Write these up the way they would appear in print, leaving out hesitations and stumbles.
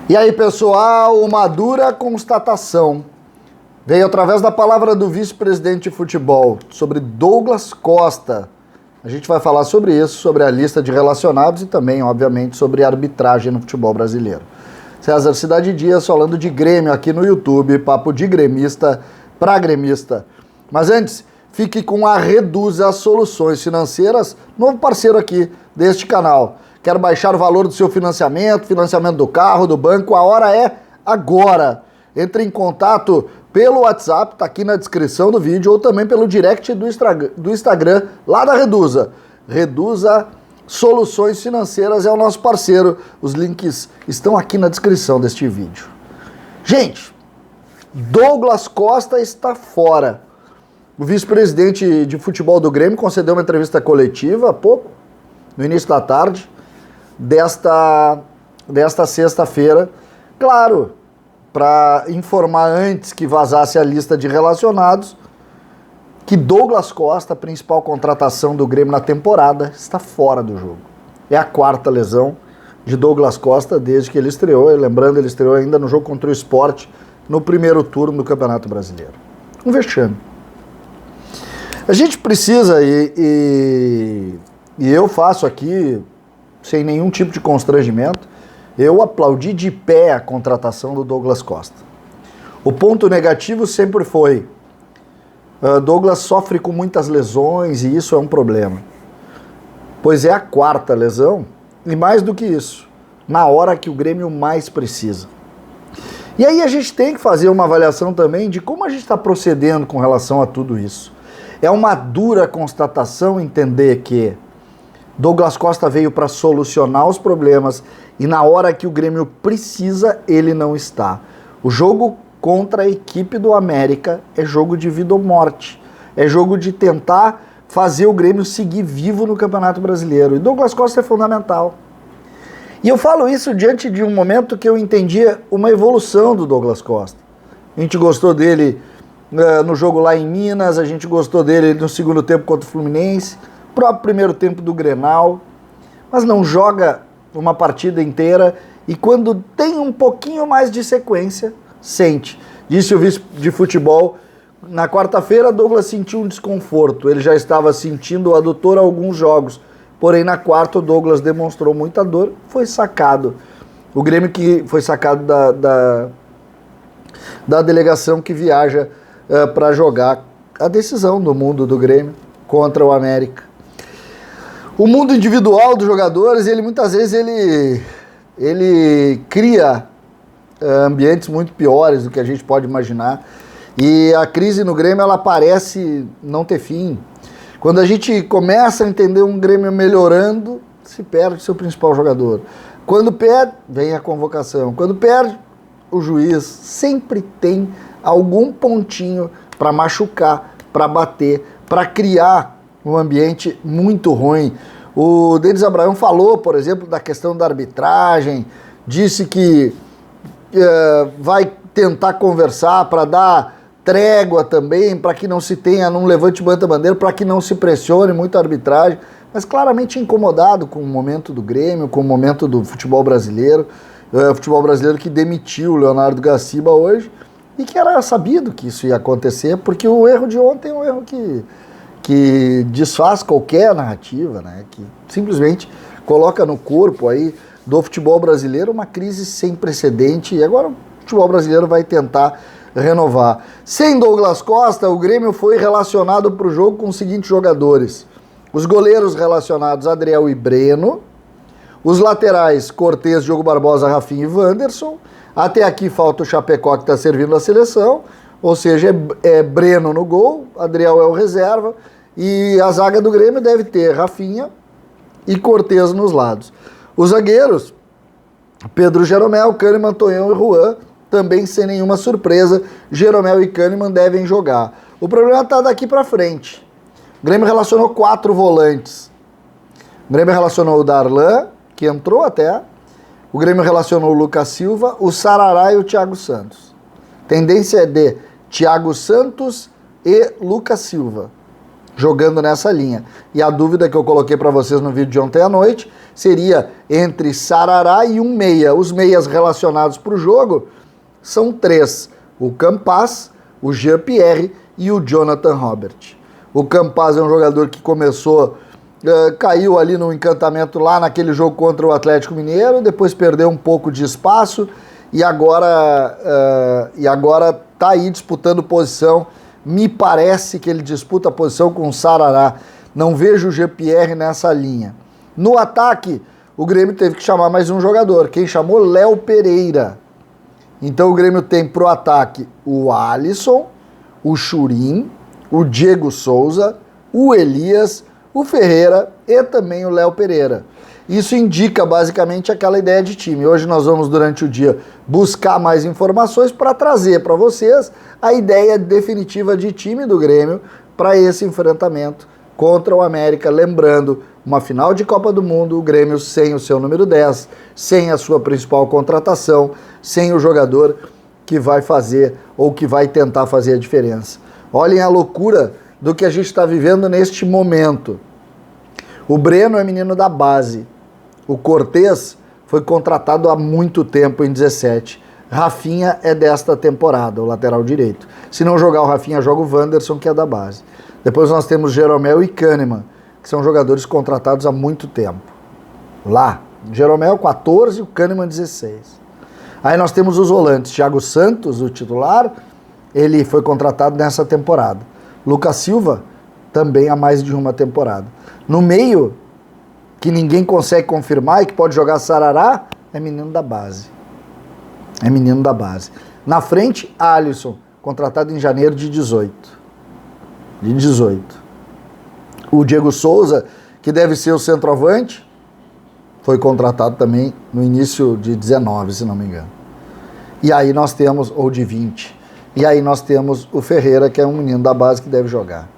E aí, pessoal, uma dura constatação veio através da palavra do vice-presidente de futebol sobre Douglas Costa. A gente vai falar sobre isso, sobre a lista de relacionados e também, obviamente, sobre arbitragem no futebol brasileiro. César Cidade Dias falando de Grêmio aqui no YouTube, papo de gremista para gremista. Mas antes, fique com a Reduza Soluções Financeiras, novo parceiro aqui deste canal. Quer baixar o valor do seu financiamento, financiamento do carro, do banco? A hora é agora. Entre em contato pelo WhatsApp, tá aqui na descrição do vídeo, ou também pelo direct do Instagram, lá da Reduza. Reduza Soluções Financeiras é o nosso parceiro. Os links estão aqui na descrição deste vídeo. Gente, Douglas Costa está fora. O vice-presidente de futebol do Grêmio concedeu uma entrevista coletiva há pouco, no início da tarde, desta sexta-feira, claro, para informar antes que vazasse a lista de relacionados, que Douglas Costa, a principal contratação do Grêmio na temporada, está fora do jogo. É a quarta lesão de Douglas Costa desde que ele estreou, e lembrando, ele estreou ainda no jogo contra o Sport, no primeiro turno do Campeonato Brasileiro. Um vexame. A gente precisa, e eu faço aqui, sem nenhum tipo de constrangimento, eu aplaudi de pé a contratação do Douglas Costa. O ponto negativo sempre foi, Douglas sofre com muitas lesões e isso é um problema. Pois é a quarta lesão, e mais do que isso, na hora que o Grêmio mais precisa. E aí a gente tem que fazer uma avaliação também de como a gente está procedendo com relação a tudo isso. É uma dura constatação entender que Douglas Costa veio para solucionar os problemas e na hora que o Grêmio precisa, ele não está. O jogo contra a equipe do América é jogo de vida ou morte. É jogo de tentar fazer o Grêmio seguir vivo no Campeonato Brasileiro. E Douglas Costa é fundamental. E eu falo isso diante de um momento que eu entendia uma evolução do Douglas Costa. A gente gostou dele no jogo lá em Minas, a gente gostou dele no segundo tempo contra o Fluminense, próprio primeiro tempo do Grenal, mas não joga uma partida inteira e quando tem um pouquinho mais de sequência, sente. Disse o vice de futebol, na quarta-feira Douglas sentiu um desconforto, ele já estava sentindo o adutor há alguns jogos, porém na quarta o Douglas demonstrou muita dor, foi sacado. O Grêmio que foi sacado da delegação que viaja para jogar a decisão do mundo do Grêmio contra o América. O mundo individual dos jogadores, ele muitas vezes ele cria ambientes muito piores do que a gente pode imaginar. E a crise no Grêmio, ela parece não ter fim. Quando a gente começa a entender um Grêmio melhorando, se perde seu principal jogador. Quando perde, vem a convocação. Quando perde, o juiz sempre tem algum pontinho para machucar, para bater, para criar um ambiente muito ruim. O Denis Abraão falou, por exemplo, da questão da arbitragem, disse que vai tentar conversar para dar trégua também, para que não se tenha, não levante bandeira, para que não se pressione muito a arbitragem, mas claramente incomodado com o momento do Grêmio, com o momento do futebol brasileiro que demitiu o Leonardo Gaciba hoje, e que era sabido que isso ia acontecer, porque o erro de ontem é um erro que desfaz qualquer narrativa, né? Que simplesmente coloca no corpo aí do futebol brasileiro uma crise sem precedente, e agora o futebol brasileiro vai tentar renovar. Sem Douglas Costa, o Grêmio foi relacionado para o jogo com os seguintes jogadores: os goleiros relacionados Adriel e Breno, os laterais Cortez, Diogo Barbosa, Rafinha e Wanderson. Até aqui falta o Chapecó, que está servindo a seleção, ou seja, é Breno no gol, Adriel é o reserva, e a zaga do Grêmio deve ter Rafinha e Cortez nos lados. Os zagueiros, Pedro Jeromel, Kahneman, Tonhão e Juan, também sem nenhuma surpresa, Jeromel e Kahneman devem jogar. O problema está daqui para frente. O Grêmio relacionou 4 volantes. O Grêmio relacionou o Darlan, que entrou até. O Grêmio relacionou o Lucas Silva, o Sarará e o Thiago Santos. Tendência é de Thiago Santos e Lucas Silva. jogando nessa linha. E a dúvida que eu coloquei para vocês no vídeo de ontem à noite seria entre Sarará e um meia. Os meias relacionados para o jogo são 3. O Campaz, o Jean-Pierre e o Jonathan Robert. O Campaz é um jogador que começou, caiu ali no encantamento lá naquele jogo contra o Atlético Mineiro, depois perdeu um pouco de espaço e agora tá aí disputando posição. Me parece que ele disputa a posição com o Sarará. Não vejo o Jean-Pierre nessa linha. No ataque, o Grêmio teve que chamar mais um jogador. Quem chamou? Léo Pereira. Então o Grêmio tem pro ataque o Alisson, o Churin, o Diego Souza, o Elias, o Ferreira e também o Léo Pereira. Isso indica basicamente aquela ideia de time. Hoje nós vamos, durante o dia, buscar mais informações para trazer para vocês a ideia definitiva de time do Grêmio para esse enfrentamento contra o América. Lembrando, uma final de Copa do Mundo, o Grêmio sem o seu número 10, sem a sua principal contratação, sem o jogador que vai fazer ou que vai tentar fazer a diferença. Olhem a loucura do que a gente está vivendo neste momento. O Breno é menino da base. O Cortez foi contratado há muito tempo, em 17. Rafinha é desta temporada, o lateral direito. Se não jogar o Rafinha, joga o Wanderson, que é da base. Depois nós temos Jeromel e Kahneman, que são jogadores contratados há muito tempo. Lá, Jeromel 14 e o Kahneman 16. Aí nós temos os volantes. Thiago Santos, o titular, ele foi contratado nessa temporada. Lucas Silva, também há mais de uma temporada. No meio, que ninguém consegue confirmar e que pode jogar Sarará, é menino da base. É menino da base. Na frente, Alisson, contratado em janeiro de 18. De 18. O Diego Souza, que deve ser o centroavante, foi contratado também no início de 19, se não me engano. E aí nós temos, ou de 20. E aí nós temos o Ferreira, que é um menino da base que deve jogar.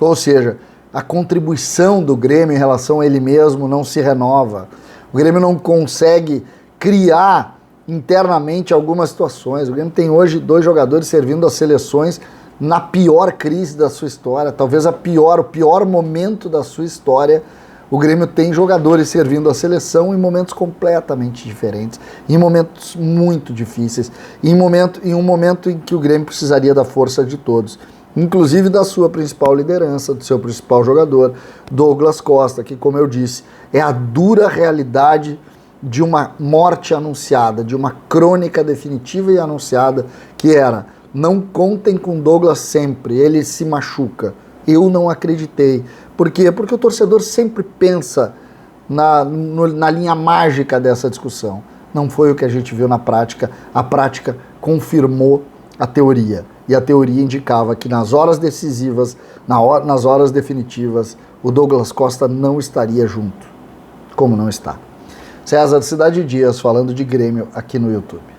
Ou seja, a contribuição do Grêmio em relação a ele mesmo não se renova. O Grêmio não consegue criar internamente algumas situações. O Grêmio tem hoje 2 jogadores servindo as seleções na pior crise da sua história, talvez o pior momento da sua história. O Grêmio tem jogadores servindo a seleção em momentos completamente diferentes, em momentos muito difíceis, em um momento em que o Grêmio precisaria da força de todos, inclusive da sua principal liderança, do seu principal jogador, Douglas Costa, que, como eu disse, é a dura realidade de uma morte anunciada, de uma crônica definitiva e anunciada, que era: não contem com Douglas sempre, ele se machuca. Eu não acreditei. Por quê? Porque o torcedor sempre pensa na linha mágica dessa discussão. Não foi o que a gente viu na prática. A prática confirmou a teoria. E a teoria indicava que nas horas decisivas, nas horas definitivas, o Douglas Costa não estaria junto. Como não está. César de Cidade Dias, falando de Grêmio aqui no YouTube.